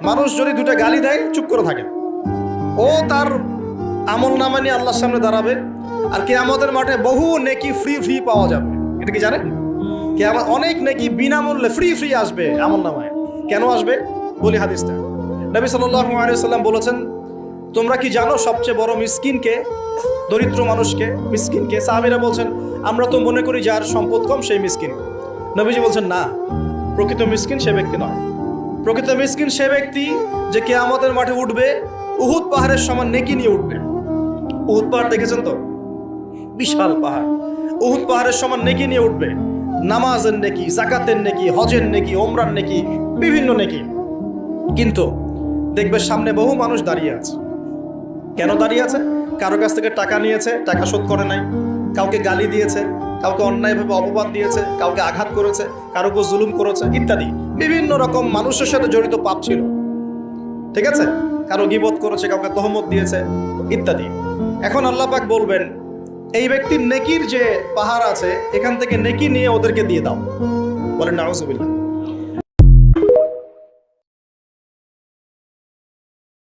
মানুষ যদি দুটো গালি দেয় চুপ করে থাকে, ও তার আমল নামা নিয়ে আল্লাহর সামনে দাঁড়াবে, আর কিয়ামতের মাঠে বহু নেকি ফ্রি ফ্রি পাওয়া যাবে। এটা কি জানেন? কিয়ামত অনেক নেকি বিনামূল্যে ফ্রি ফ্রি আসবে আমল নামায়। কেন আসবে বলি হাদিসটা। নবী সাল্লাল্লাহু আলাইহি ওয়াসাল্লাম বলেছেন, তোমরা কি জানো সবচেয়ে বড় মিসকিনকে? দরিদ্র মানুষকে, মিসকিনকে। সাহাবীরা বলছেন, আমরা তো মনে করি যার সম্পদ কম সেই মিসকিন। নবীজি বলছেন, না, প্রকৃত মিসকিন সে ব্যক্তি নয়। প্রকৃত মিসকিন সে ব্যক্তি যে কিয়ামতের মাঠে উঠবে উহুদ পাহাড়ের সমান নেকি নিয়ে উঠবে। উহুদ পাহাড় দেখেছেন তো? বিশাল পাহাড়। উহুদ পাহাড়ের সমান নেকি নিয়ে উঠবে। নামাজের নেকি, যাকাতের নেকি, হজের নেকি, ওমরার নেকি, বিভিন্ন নেকি। কিন্তু দেখবে সামনে বহু মানুষ দাঁড়িয়ে আছে। কেন দাঁড়িয়ে আছে? কারো কাছ থেকে টাকা নিয়েছে, টাকা শোধ করে নাই, কাউকে গালি দিয়েছে, কাউকে অন্যায়ভাবে অপবাদ দিয়েছে, কাউকে আঘাত করেছে, কারো উপর জুলুম করেছে ইত্যাদি। বিভিন্ন রকম মানুষের সাথে জড়িত পাপ ছিল, ঠিক আছে? কারো গীবত করেছে, কাউকে তহমত দিয়েছে ইত্যাদি। এখন আল্লাহ পাক বলবেন, এই ব্যক্তির নেকির যে পাহাড় আছে এখান থেকে নেকি নিয়ে ওদেরকে দিয়ে দাও। বলেন নাউজুবিল্লাহ।